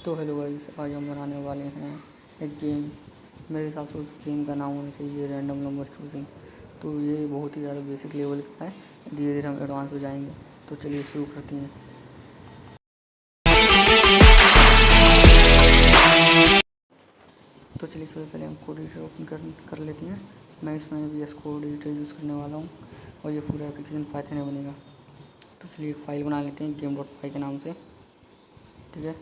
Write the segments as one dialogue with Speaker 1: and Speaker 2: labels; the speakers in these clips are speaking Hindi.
Speaker 1: तो हेलो गाइस, आज हम बनाने वाले हैं एक गेम। मेरे हिसाब से उस गेम का नाम होना चाहिए रैंडम नंबर चूजिंग। तो ये बहुत ही ज़्यादा बेसिक लेवल का है, धीरे धीरे हम एडवांस में जाएंगे। तो चलिए शुरू करते हैं। तो चलिए सबसे पहले हम कोड एडिटर ओपन कर लेते हैं। मैं इसमें VS कोड एडिटर यूज़ करने वाला हूँ और ये पूरा एप्लीकेशन पाइथन में बनेगा। तो चलिए एक फ़ाइल बना लेते हैं game.py के नाम से। ठीक है,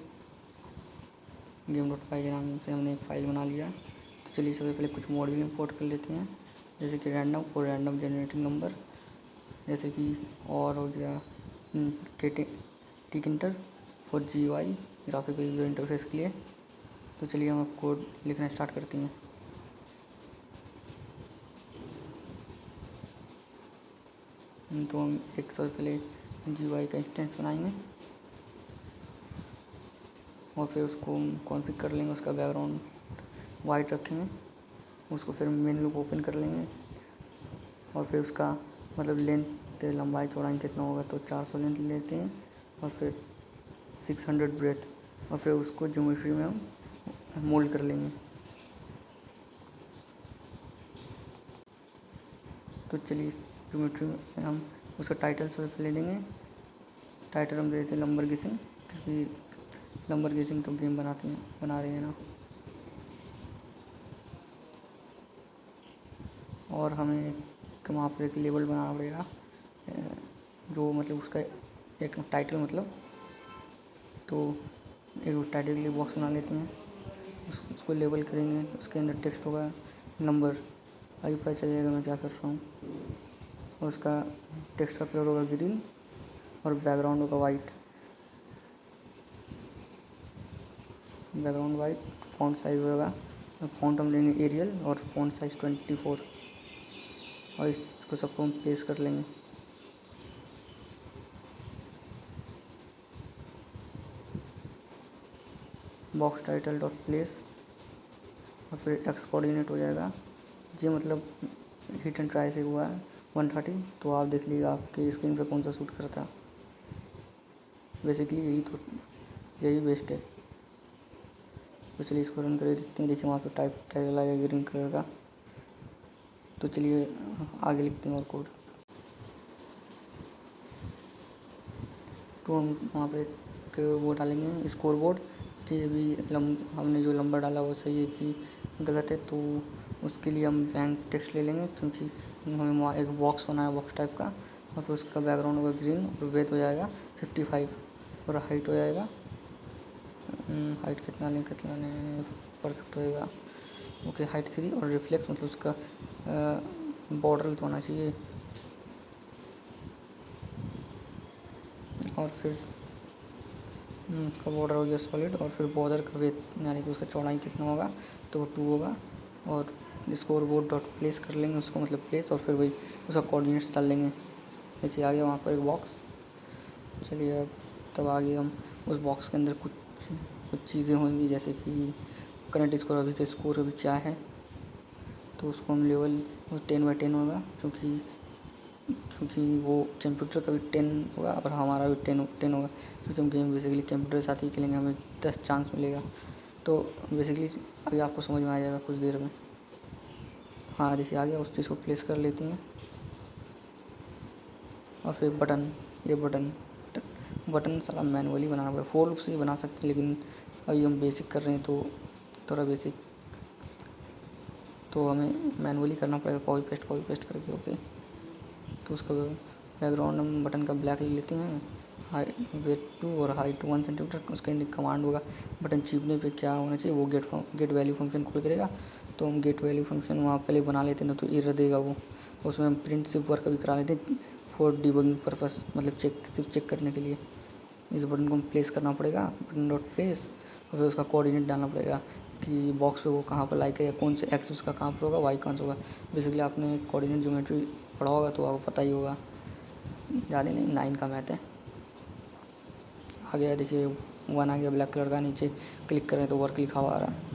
Speaker 1: game.py के नाम से हमने एक फ़ाइल बना लिया। तो चलिए सबसे पहले कुछ मॉड्यूल इंपोर्ट कर लेते हैं, जैसे कि रैंडम और रैंडम जनरेटिंग नंबर, जैसे कि और हो गया Tkinter for GUI graphical user interface के लिए। तो चलिए हम अब कोड लिखना स्टार्ट करते हैं। तो हम एक सबसे पहले GUI का इंस्टेंस बनाएंगे और फिर उसको कॉन्फ़िगर कर लेंगे। उसका बैकग्राउंड वाइट रखेंगे, उसको फिर मेन लूप ओपन कर लेंगे और फिर उसका मतलब लेंथ लंबाई चौड़ाई कितना होगा, तो 400 लेंथ लेते हैं और फिर 600 ब्रेथ, और फिर उसको ज्योमेट्री में हम मोल्ड कर लेंगे। तो चलिए ज्योमेट्री में हम उसका टाइटल सबसे पहले देंगे। टाइटल हम देते हैं नंबर गेसिंग, क्योंकि नंबर गेसिंग तो गेम बना रहे हैं ना। और हमें वहाँ पर एक लेबल बनाना पड़ेगा, जो मतलब उसका एक टाइटल मतलब। तो एक टाइटल के लिए बॉक्स बना लेते हैं, उसको लेबल करेंगे। उसके अंदर टेक्स्ट होगा नंबर, अभी पता चलेगा मैं क्या कर रहा हूँ। और उसका टेक्स्ट का कलर होगा ग्रीन और बैकग्राउंड होगा white. Background white, font size होगा, फ़ॉन्ट हम लेंगे एरियल और फ़ॉन्ट साइज़ 24, और इसको सबको हम प्लेस कर लेंगे। बॉक्स टाइटल डॉट प्लेस और फिर एक्स कोऑर्डिनेट हो जाएगा। जी मतलब हिट एंड ट्राई से हुआ है 130, तो आप देख लीजिए आपके स्क्रीन पे कौन सा शूट करता है। बेसिकली यही बेस्ट है। तो चलिए इसको रन करके देखते हैं। देखिए वहाँ पे टाइटल आएगा ग्रीन कलर का। तो चलिए आगे लिखते हैं और कोड। तो हम वहाँ पे एक वो डालेंगे स्कोर बोर्ड कि अभी हमने जो नंबर डाला वो सही है कि गलत है। तो उसके लिए हम ब्लैंक टेक्स्ट ले लेंगे, क्योंकि हमें वहाँ एक बॉक्स बनाया बॉक्स टाइप का, और फिर उसका बैकग्राउंड होगा ग्रीन और वेट हो जाएगा 55 और हाइट हो जाएगा हाइट कितना लें परफेक्ट होएगा। ओके, हाइट 3 और रिफ्लेक्स मतलब उसका बॉर्डर भी तो होना चाहिए। और फिर उसका बॉर्डर हो गया सॉलिड, और फिर बॉर्डर का वेट यानी कि उसका चौड़ाई कितना होगा, तो वो 2 होगा। और स्कोर बोर्ड डॉट प्लेस कर लेंगे उसको, मतलब प्लेस, और फिर वही उसका कोऑर्डिनेट्स डाल लेंगे। देखिए आ गया वहाँ पर एक बॉक्स। चलिए अब तब आगे हम उस बॉक्स के अंदर कुछ चीज़ें होंगी, जैसे कि करंट स्कोर अभी का स्कोर अभी क्या है। तो उसको हम लेवल 10/10 होगा, क्योंकि वो कंप्यूटर का भी 10 होगा और हमारा भी 10 होगा, क्योंकि हम गेम बेसिकली कंप्यूटर के साथ ही खेलेंगे, हमें 10 चांस मिलेगा। तो बेसिकली अभी आपको समझ में आ जाएगा कुछ देर में। हाँ देखिए आ गया, उस चीज़ को प्लेस कर लेते हैं। और फिर ये बटन सारा मैनुअली बनाना पड़ेगा। फोर लूप से ही बना सकते हैं, लेकिन अभी हम बेसिक कर रहे हैं तो थोड़ा बेसिक तो हमें मैनुअली करना पड़ेगा, कॉपी पेस्ट करके। ओके, तो उसका बैकग्राउंड हम बटन का ब्लैक ले लेते हैं, वेट 2 और हाइट 1 सेंटीमीटर। उसके कमांड होगा बटन चिपने पे क्या होना चाहिए, वो गेट वैल्यू फंक्शन कॉल करेगा। तो हम गेट वैल्यू फंक्शन वहाँ पहले बना लेते हैं, तो एरर देगा वो। उसमें हम प्रिंट सिर्फ वर्क भी करा लेते हैं फॉर डिबगिंग पर्पस, मतलब सिर्फ चेक करने के लिए। इस बटन को हम प्लेस करना पड़ेगा, बटन डॉट प्लेस, और फिर उसका कोऑर्डिनेट डालना पड़ेगा कि बॉक्स पे वो कहाँ पर लाई करेगा, कौन से एक्स उसका कहाँ पर होगा, वाई कहाँ से होगा। बेसिकली आपने कोऑर्डिनेट ज्योमेट्री पढ़ा होगा तो आपको पता ही होगा, ज़्यादा नहीं 9 का मैथ है। आ गया देखिए 1 आ गया ब्लैक कलर का, नीचे क्लिक करें तो वर्क लिखा हुआ आ रहा है।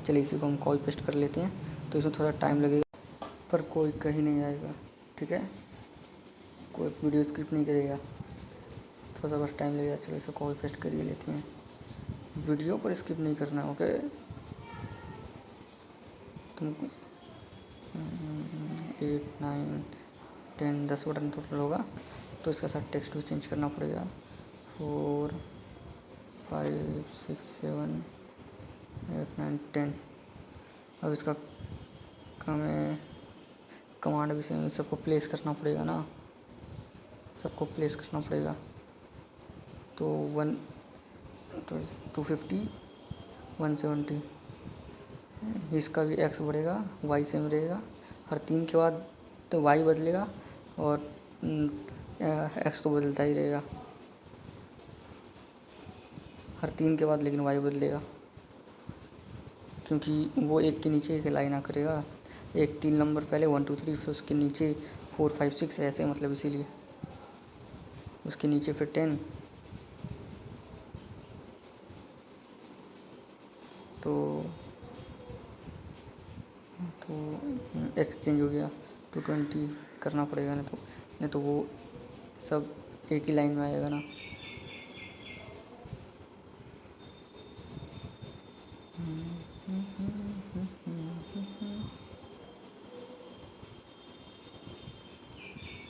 Speaker 1: चलिए इसी को हम कॉपी पेस्ट कर लेते हैं। तो इसमें थोड़ा टाइम लगेगा, पर कोई कहीं नहीं आएगा। ठीक है, कोई वीडियो स्क्रिप्ट नहीं करेगा, थोड़ा सा बस टाइम लगेगा। चलो इसे कॉपी पेस्ट कर ही लेते हैं। वीडियो पर स्किप नहीं करना है, ओके। तुमको 8 9 10 10 बटन टोटल होगा, तो इसका साथ टेक्स्ट भी चेंज करना पड़ेगा। 4 5 6 7 8 9 10। अब इसका हमें कमांड भी सेम सबको प्लेस करना पड़ेगा ना, सबको प्लेस करना पड़ेगा। तो 250 170, इसका भी एक्स बढ़ेगा, वाई सेम रहेगा। हर 3 के बाद तो वाई बदलेगा और एक्स तो बदलता ही रहेगा हर 3 के बाद, लेकिन वाई बदलेगा क्योंकि वो एक के नीचे एक लाइन आ करेगा। एक 3 नंबर पहले 1 2 3, फिर उसके नीचे 4 5 6 ऐसे, मतलब इसीलिए उसके नीचे फिर 10। तो एक्सचेंज हो गया, 220 करना पड़ेगा, नहीं तो वो सब एक ही लाइन में आएगा ना।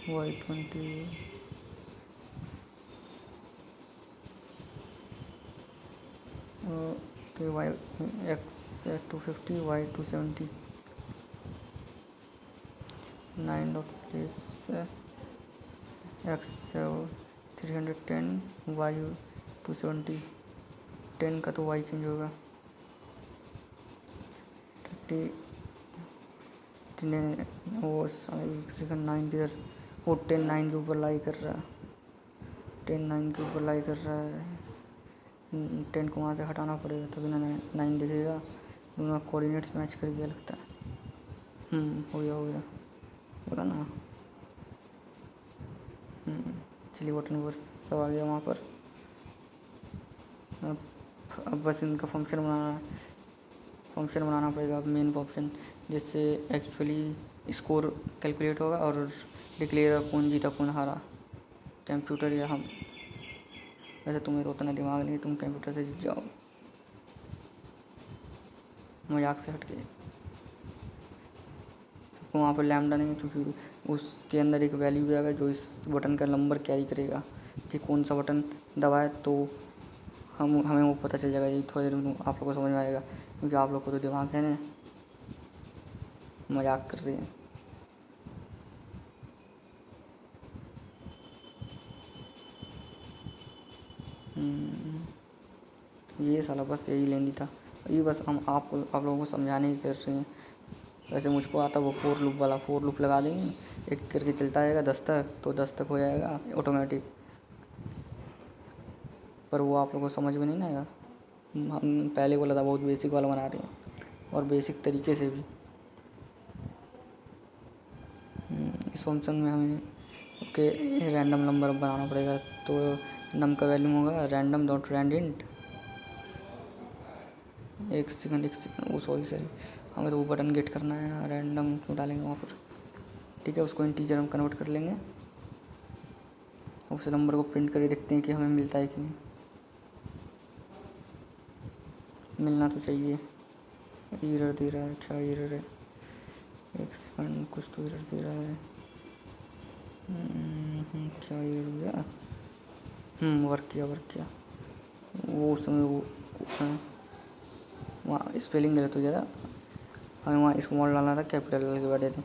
Speaker 1: Y20 तो Y X 250 Y 270, 9 dot place X 310 Y 270। 10 का तो वाई चेंज होगा। 30 वो सेकंड 9 किधर, वो 10 9 के ऊपर लाई कर रहा है, 10 9 के ऊपर लाई कर रहा है। 10 को वहाँ से हटाना पड़ेगा तभी ना 9 दिखेगा। दोनों कोऑर्डिनेट्स मैच कर गया लगता है। हो गया बोला ना। चलिए बटन बस सब आ गया वहाँ पर। अब बस इनका फंक्शन बनाना पड़ेगा। अब मेन फंक्शन जिससे एक्चुअली स्कोर कैलकुलेट होगा और डिक्लेयर कौन जीता कौन हारा, कंप्यूटर या हम। वैसे तुम्हें तो उतना दिमाग नहीं, तुम कंप्यूटर से जीत जाओ, मजाक से हट के। सबको वहाँ पर लैम्डा नहीं, क्योंकि उसके अंदर एक वैल्यू भी आएगा जो इस बटन का नंबर कैरी करेगा कि कौन सा बटन दबाए, तो हमें वो पता चल जाएगा। ये थोड़ी देर में आप लोग को समझ में आएगा, क्योंकि आप लोग को तो दिमाग है ना, मजाक कर रही है। ये साला बस यही लेनी था, ये बस हम आप लोगों को समझाने की कर रहे हैं। वैसे मुझको आता वो फोर लूप लगा देंगे, एक करके चलता जाएगा 10 तक, तो 10 तक हो जाएगा ऑटोमेटिक। पर वो आप लोगों को समझ में नहीं आएगा। हम पहले बोला था बहुत बेसिक वाला बना रहे हैं, और बेसिक तरीके से भी। इस फंक्शन में हमें रैंडम नंबर बनाना पड़ेगा। तो नम का वैल्यू होगा रैंडम डॉट रैंडिंट। एक सेकंड वो सॉरी हमें तो वो बटन गेट करना है ना, रैंडम क्यों डालेंगे वहाँ पर। ठीक है, उसको इंटीजर हम कन्वर्ट कर लेंगे। उस नंबर को प्रिंट करके देखते हैं कि हमें मिलता है कि नहीं। मिलना तो चाहिए। एरर दे रहा है, क्या एरर है? एक सेकंड, कुछ तो एरर दे रहा है। क्या एरर हो गया? वर्क किया। वो उसमें वो वहाँ स्पेलिंग गलत हो गया था, हमें वहाँ स्मॉल डालना था, कैपिटल डाल के बैठे थे।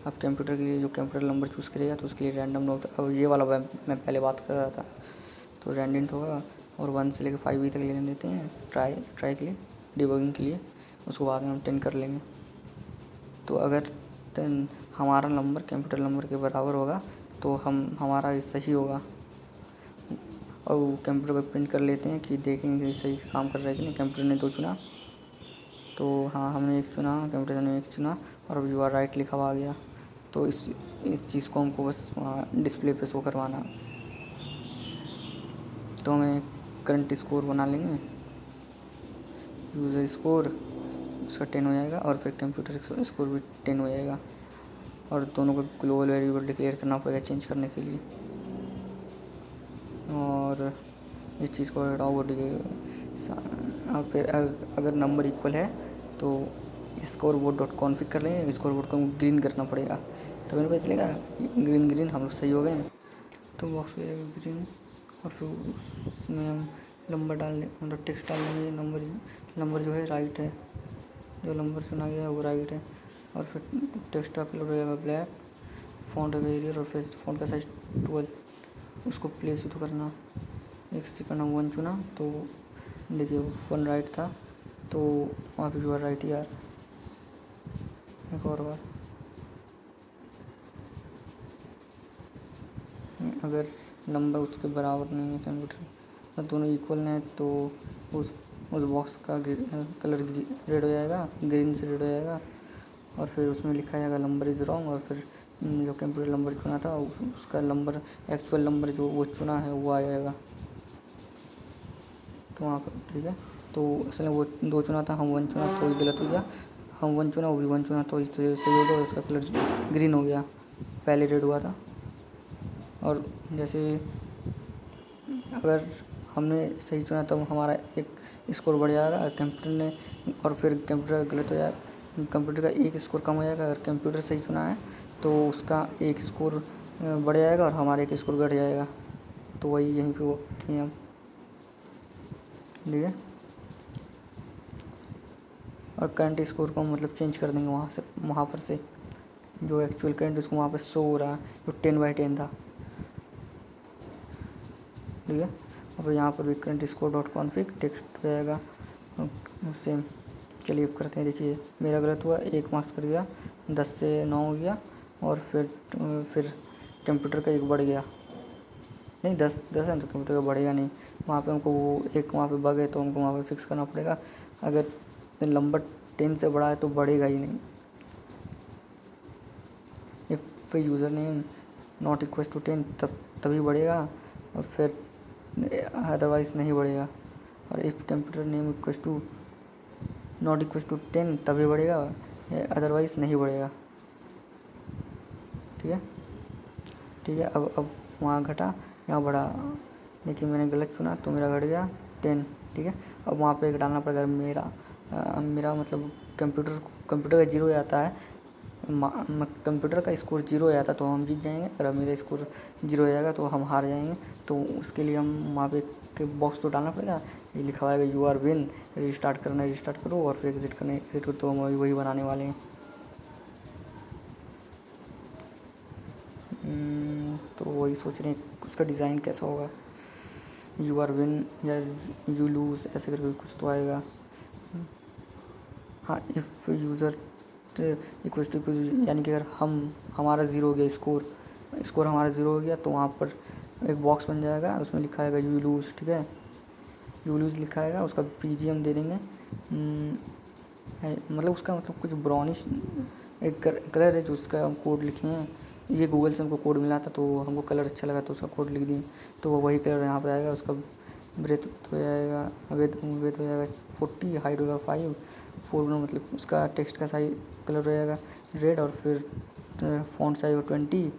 Speaker 1: अब कंप्यूटर के लिए जो कंप्यूटर नंबर चूज़ करेगा तो उसके लिए रैंडम नोट, अब ये वाला मैं पहले बात कर रहा था, तो रैंडेंट होगा। और 1 से लेकर 5 तक लेने देते हैं ट्राई के लिए, डिबगिंग के लिए। उसको बाद में हम 10 कर लेंगे। तो अगर हमारा नंबर कंप्यूटर नंबर के बराबर होगा तो हमारा सही होगा। और कंप्यूटर को प्रिंट कर लेते हैं कि देखेंगे कि सही काम कर रहा है कि नहीं। कंप्यूटर ने 2 चुना, तो हाँ हमने 1 चुना, कंप्यूटर ने 1 चुना, और अब यू आर राइट लिखा हुआ आ गया। तो इस चीज़ को हमको बस वहाँ डिस्प्ले पे शो करवाना। तो हमें करंट स्कोर बना लेंगे, यूज़र स्कोर उसका 10 हो जाएगा, और फिर कंप्यूटर स्कोर भी 10 हो जाएगा। और दोनों को ग्लोबल वेरिएबल डिक्लेयर करना पड़ेगा चेंज करने के लिए। और जिस चीज़ को हटाओ वो और फिर अगर नंबर इक्वल है तो स्कोर बोर्ड डॉट कॉन्फिग कर लेंगे। स्कोर बोर्ड को ग्रीन करना पड़ेगा तभी पता चलेगा ग्रीन ग्रीन हम लोग सही हो गए। तो बॉक्स हो जाएगा ग्रीन और फिर उसमें हम नंबर डालने मतलब टेक्स्ट डाल देंगे। नंबर जो है राइट है, जो नंबर चुना गया है वो राइट है। और फिर टेक्स्ट का कलर हो जाएगा ब्लैक, फ़ॉन्ट का एरियल और फिर फ़ॉन्ट का साइज 12। उसको प्लेस भी तो करना। 1 सेकंड हम 1 चुना तो देखिए 1 राइट था तो वहाँ पे भी राइट ही आ रहा है। एक और बार अगर नंबर उसके बराबर नहीं है कंप्यूटर दोनों इक्वल हैं तो उस बॉक्स का कलर रेड हो जाएगा, ग्रीन से रेड हो जाएगा। और फिर उसमें लिखा जाएगा नंबर इज़ रॉन्ग और फिर जो कंप्यूटर नंबर चुना था उसका नंबर एक्चुअल नंबर जो वो चुना है वो आ जाएगा। तो वहाँ पर ठीक है। तो असल में वो 2 चुना था, हम 1 चुना तो ये गलत हो गया। हम 1 चुना वो भी 1 चुना तो इस तरह से हो गया, उसका कलर ग्रीन हो गया, पहले रेड हुआ था। और जैसे अगर हमने सही चुना तो हमारा एक स्कोर बढ़ जाएगा कंप्यूटर ने, और फिर कंप्यूटर गलत हो जाएगा, कंप्यूटर का एक स्कोर कम हो जाएगा। अगर कंप्यूटर सही चुना है तो उसका एक स्कोर बढ़ जाएगा और हमारा एक स्कोर घट जाएगा। तो वही यहीं पे वो किए हम, ठीक है। और करंट स्कोर को मतलब चेंज कर देंगे वहाँ पर से जो एक्चुअल करंट उसको वहाँ पर शो हो रहा है जो 10/10 था, ठीक है। और फिर यहाँ पर भी current score dot config text हो जाएगा सेम। चलिए अब करते हैं। देखिए मेरा गलत हुआ, 1 मार्क्स कर दिया, 10 से 9 हो गया। और फिर कंप्यूटर का 1 बढ़ गया, नहीं 10 है तो कंप्यूटर का बढ़ेगा नहीं। वहाँ पे हमको वो एक वहाँ पे बग है तो हमको वहाँ पे फिक्स करना पड़ेगा। अगर नंबर 10 से बड़ा है तो बढ़ेगा ही नहीं। If user name not equal to 10 तभी बढ़ेगा और फिर अदरवाइज़ नहीं बढ़ेगा। और if computer name equal to not equal to 10 तभी बढ़ेगा, अदरवाइज़ नहीं बढ़ेगा, ठीक है। ठीक है, अब वहाँ घटा यहाँ बढ़ा। देखिए मैंने गलत चुना तो मेरा घट गया 10, ठीक है। अब वहाँ पे एक डालना पड़ेगा मेरा मतलब कंप्यूटर का 0 आता है, कंप्यूटर का स्कोर 0 हो जाता तो हम जीत जाएंगे, अगर मेरा स्कोर 0 हो जाएगा तो हम हार जाएंगे। तो उसके लिए हम वहाँ पे के बॉक्स तो डालना पड़ेगा। ये लिखा हुआ है यू आर विन, रिस्टार्ट करना है रिस्टार्ट करो और फिर एग्जिट करो। तो हम वही बनाने वाले हैं। तो वही सोच रहे हैं उसका डिज़ाइन कैसा होगा, यू आर विन या यू लूज़ ऐसे करके कुछ तो आएगा। हाँ, इफ़ यूज़र इक्वल टू यानी कि अगर हमारा 0 हो गया, स्कोर हमारा 0 हो गया तो वहाँ पर एक बॉक्स बन जाएगा, उसमें लिखा आएगा यू लूज़, ठीक है। यू लूज़ लिखा आएगा, उसका पीजीएम दे देंगे। मतलब उसका मतलब कुछ ब्राउनिश एक कलर है जो उसका हम कोड लिखे हैं। ये गूगल से हमको कोड मिला था तो हमको कलर अच्छा लगा तो उसका कोड लिख दिए। तो वही कलर यहाँ पर आएगा। उसका ब्रेथ हो जाएगा वेथ हो जाएगा 40, हाइट होगा 5, 4 मतलब उसका टेक्स्ट का साइज कलर हो जाएगा रेड। और फिर फ़ॉन्ट साइज हो 20।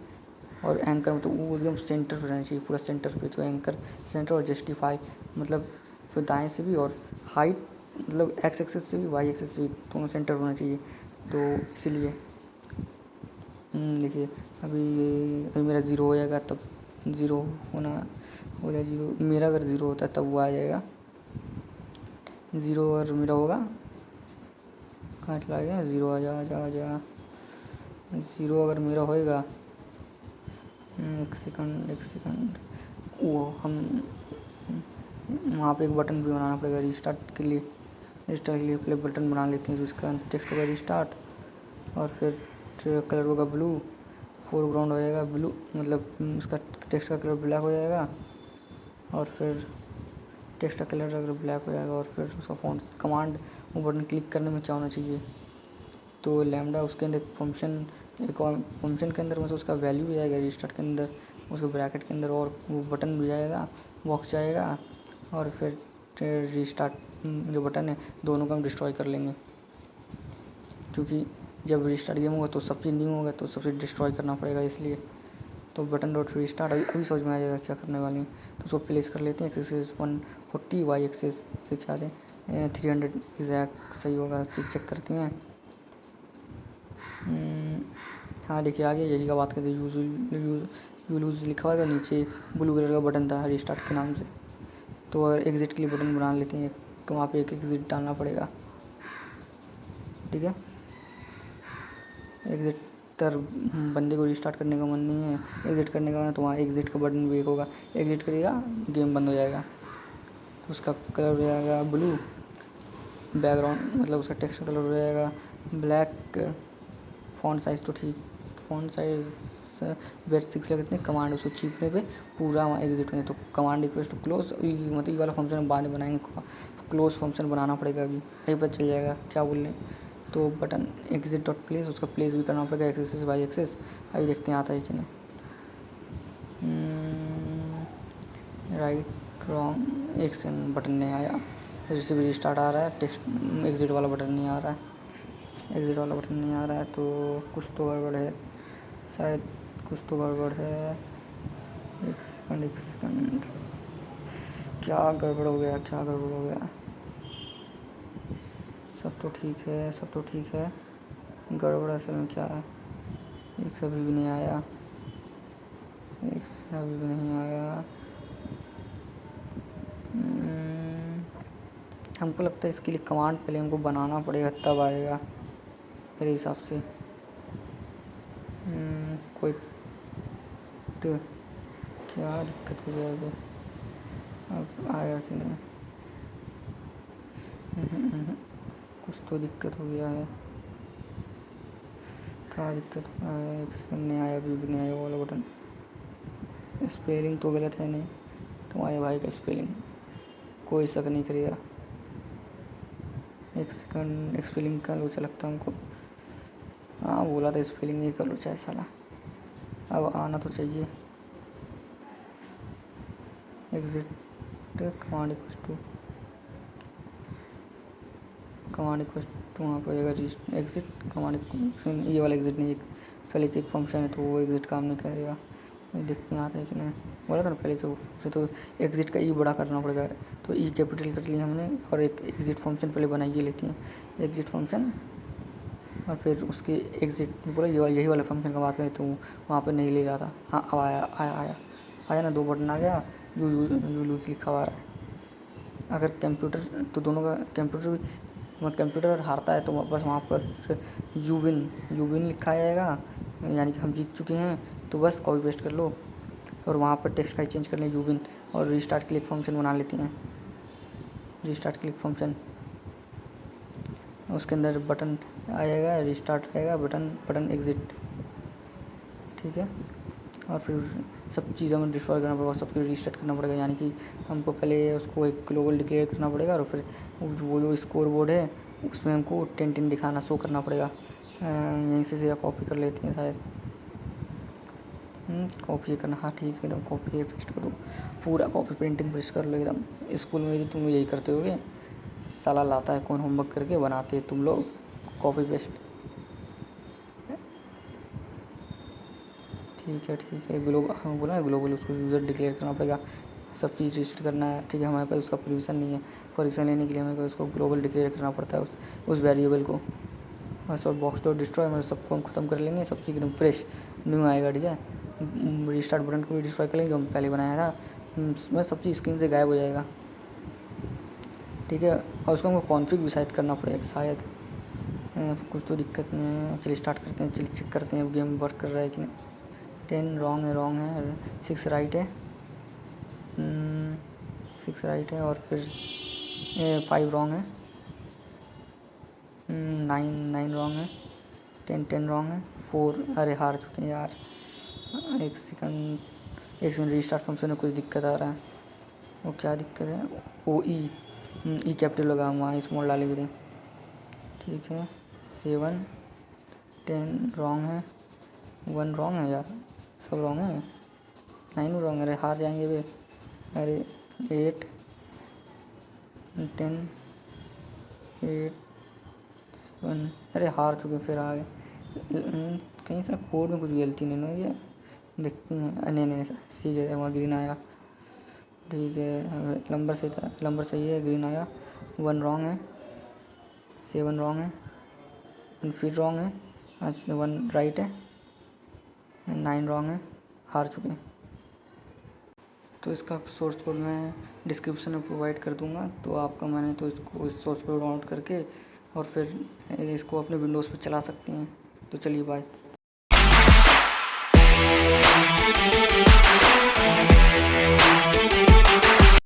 Speaker 1: और एंकर मतलब वो एकदम सेंटर पर रहना चाहिए, पूरा सेंटर पे। तो एंकर सेंटर और जस्टिफाई मतलब फिर दाएँ से भी, और हाइट मतलब एक्स एक्सेस से भी वाई एक्सेस से भी दोनों सेंटर होना चाहिए। तो इसीलिए देखिए अभी मेरा 0 हो जाएगा तब 0 होना हो जाए 0। मेरा अगर 0 होता है तब वो आ जाएगा 0। और मेरा होगा कहाँ चला गया 0, आ जा 0 अगर मेरा होएगा। एक सेकंड वो हम वहाँ पे एक बटन भी बनाना पड़ेगा रिस्टार्ट के लिए पहले बटन बना लेते हैं। तो इसका टेक्स्ट होगा रिस्टार्ट और फिर कलर होगा ब्लू, फोरग्राउंड हो जाएगा ब्लू मतलब उसका टेक्स्ट का कलर ब्लैक हो जाएगा। और फिर टेक्स्ट का कलर अगर ब्लैक हो जाएगा और फिर उसका फ़ॉन्ट कमांड वो बटन क्लिक करने में क्या होना चाहिए तो लैम्डा उसके अंदर फंक्शन एक और फंक्शन के अंदर मतलब उसका वैल्यू भी जाएगा रिस्टार्ट के अंदर, उसके ब्रैकेट के अंदर, और वो बटन भी जाएगा बॉक्स जाएगा। और फिर रिस्टार्ट जो बटन है दोनों को हम डिस्ट्रॉय कर लेंगे, क्योंकि जब रिस्टार्ट गेम होगा तो सब चीज़ न्यू होगा तो सबसे डिस्ट्रॉय करना पड़ेगा इसलिए। तो बटन डॉट रीस्टार्ट अभी समझ में आ जाएगा क्या करने वाली हैं। तो उसको प्लेस कर लेते हैं। एक्सेस 140, वाई एक्सेस से क्या दें 300 एग्जैक्ट सही होगा, चेक करती हैं। हाँ देखिए आ गया, यही का बात करते यूज लिखा हुआ है, नीचे ब्लू कलर का बटन था रीस्टार्ट के नाम से। तो अगर एग्ज़िट के लिए बटन बना लेते हैं तो वहाँ पे एक एग्ज़िट डालना पड़ेगा, ठीक है। एग्ज़िट तर बंदे को रीस्टार्ट करने का मन नहीं है, एग्ज़िट करने का मन तो वहाँ एग्ज़िट का बटन भी एक होगा, एग्ज़िट करेगा गेम बंद हो जाएगा। तो उसका कलर हो जाएगा ब्लू, बैकग्राउंड मतलब उसका टेक्स्ट का कलर हो जाएगा ब्लैक। फ़ॉन्ट साइज़ तो ठीक, फ़ॉन्ट साइज़ वेट 6 लगते हैं। कमांड उसको छीपने पे पूरा वहाँ एग्जिट होने, तो कमांड इक्वल टू क्लोज, मतलब ये वाला फंक्शन हम बाद में बनाएंगे, क्लोज फंक्शन बनाना पड़ेगा अभी, कहीं पर चल जाएगा क्या बोल रहे हैं। तो बटन एग्जिट डॉट प्लेस, उसका प्लेस भी करना पड़ेगा एक्सेस बाई एक्सेस। अभी देखते हैं आता है कि नहीं। राइट रॉन्ग एक्शन बटन नहीं आया, रिसीव रिस्टार्ट आ रहा है, टेक्स्ट एग्जिट वाला बटन नहीं आ रहा है, एग्जिट वाला बटन नहीं आ रहा है। तो कुछ तो गड़बड़ है शायद, कुछ तो गड़बड़ है। एक सेकंड, क्या गड़बड़ हो गया, क्या गड़बड़ हो गया। सब तो ठीक है, सब तो ठीक है, गड़बड़ असल में क्या है। एक से अभी भी नहीं आया, एक से अभी भी नहीं आया। हमको लगता है इसके लिए कमांड पहले हमको बनाना पड़ेगा तब आएगा मेरे हिसाब से। कोई तो क्या दिक्कत हो जाएगी, अब आया कि नहीं। कुछ तो दिक्कत हो गया है, क्या दिक्कत हो रहा है। एक सेकंड, नहीं आया, अभी भी नहीं आया वो वाला बटन। स्पेलिंग तो गलत है नहीं, तुम्हारे भाई का स्पेलिंग कोई शक नहीं करेगा। एक सेकंड, स्पेलिंग का लोचा लगता है हमको। हाँ बोला था स्पेलिंग नहीं कर लो चाहे साला, अब आना तो चाहिए। एग्जिट कमांड इक्वल टू वहाँ पर अगर एग्जिट कमांड, ये वाला एग्जिट नहीं, पहले से एक फंक्शन है तो वो एग्जिट काम नहीं करेगा। देखते हैं आता है कि नहीं। बोला था ना पहले से वो फंक्शन, तो एग्जिट का ई बड़ा करना पड़ेगा। तो ई कैपिटल कर लिया हमने, और एक एग्जिट फंक्शन पहले बनाइए लेती हैं, एग्जिट फंक्शन, और फिर उसके एग्जिट बोला यही वाला फंक्शन का बात करें तो वहाँ पर नहीं ले रहा था। हाँ अब आया आया आया आया ना, 2 बटन आ गया, यू लूज लिखा हुआ है। अगर कंप्यूटर तो दोनों का कंप्यूटर भी, कंप्यूटर हारता है तो बस वहाँ पर यूविन लिखा जाएगा, यानी कि हम जीत चुके हैं। तो बस कॉपी पेस्ट कर लो और वहाँ पर टेक्स्ट का चेंज कर लें यूविन, और रीस्टार्ट के लिए फंक्शन बना लेती हैं। रीस्टार्ट के लिए फंक्शन, उसके अंदर बटन आएगा, रीस्टार्ट आएगा, बटन एग्जिट, ठीक है। और फिर सब चीज़ों में डिस्ट्रॉय करना पड़ेगा, सबको रीस्टार्ट करना पड़ेगा, यानी कि हमको पहले उसको एक ग्लोबल डिक्लेयर करना पड़ेगा, और फिर वो जो स्कोर बोर्ड है उसमें हमको 10 दिखाना शो करना पड़ेगा। यहीं से सीधा कॉपी कर लेते हैं शायद, कॉपी करना, हाँ ठीक है, एकदम कॉपी पेस्ट करो, पूरा कॉपी प्रिंटिंग प्रेस कर लो एकदम। स्कूल में तुम यही करते होगे, साला लाता है कौन होमवर्क करके, बनाते हैं तुम लोग कॉपी पेस्ट। ठीक है ग्लोबल बोला ना, ग्लोबल उसको यूज़र डिक्लेयर करना पड़ेगा, सब चीज़ रजिस्टर करना है, क्योंकि हमारे पास उसका परमिशन नहीं है। परमिशन लेने के लिए हमें उसको ग्लोबल डिक्लेयर करना पड़ता है उस वेरिएबल को। बस, और बॉक्स डॉट डिस्ट्रॉय मतलब सबको हम ख़त्म कर लेंगे, सब चीज़ एकदम फ्रेश न्यू आएगा, ठीक है। रिस्टार्ट बटन को भी डिस्ट्रॉय कर लेंगे जो हम पहले बनाया था, बस सब चीज़ स्क्रीन से गायब हो जाएगा, ठीक है। और उसको हमको कॉन्फ़िग भी शायद करना पड़ेगा शायद, कुछ तो दिक्कत नहीं है। चलिए स्टार्ट करते हैं, चलिए चेक करते हैं गेम वर्क कर रहा है कि नहीं। 10 रॉन्ग है, 6 राइट है, 6 राइट है, और फिर 5 रॉन्ग है, 9 रॉन्ग है, 10 रॉन्ग है, 4, अरे हार चुके हैं यार। एक सेकंड रीस्टार्ट फंक्शन में कुछ दिक्कत आ रहा है, वो क्या दिक्कत है। ओ ई कैपिटल लगा हुआ है, स्मॉल डाले भी थे, ठीक है। 7, 10 रॉन्ग है, 1 रॉन्ग है यार, सब रॉन्ग है, 9 रॉन्ग है, अरे हार जाएंगे वे। अरे 8, 10, 8, 7, अरे हार चुके फिर आ गए। कहीं से कोड में कुछ गलती नहीं ना, ये देखती हैं। नहीं नहीं सी गया, वहाँ ग्रीन आया। ठीक है, नंबर सही था, नंबर सही है, ग्रीन आया। 1 रॉन्ग है, 7 रॉन्ग है, 1 फिर रॉन्ग है, 1 राइट है, 9 रॉन्ग है। हार चुके हैं। तो इसका सोर्स कोड मैं डिस्क्रिप्शन में प्रोवाइड कर दूंगा। तो आपका मैंने तो इसको इस सोर्स कोड डाउनलोड करके और फिर इसको अपने विंडोज़ पे चला सकती हैं। तो चलिए बाय।